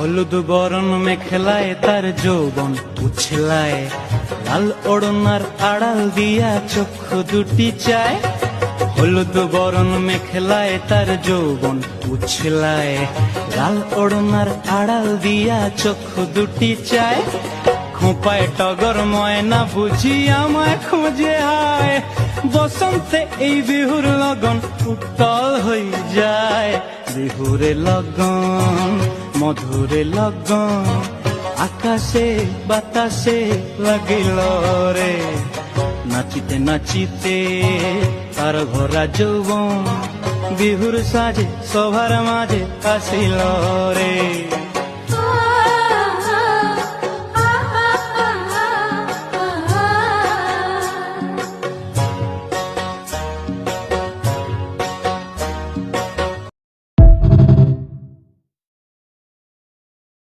হলুদ বরণ মেখলায় তার যৌবন উছলায়, লাল ওড়নার আড়াল দিয়া চক্ষু দুটি চায়। হলুদ বরণ মেখলায় তার যৌবন উছলায়, লাল ওড়নার আড়াল দিয়া চক্ষু দুটি চায়। খোঁপায় টগর ময়না বুঝি আমায় খোঁজে আয়, বসন্তে এই বিহুর লগন উত্তল হয়ে যায়। বিহুরে লগন মধুরে লগন, আকাশে বাতাসে লাগিল রে। নাচিতে নাচিতে তার ভরা যৌবন, বিহুর সাজে সবার মাঝে আসিল রে।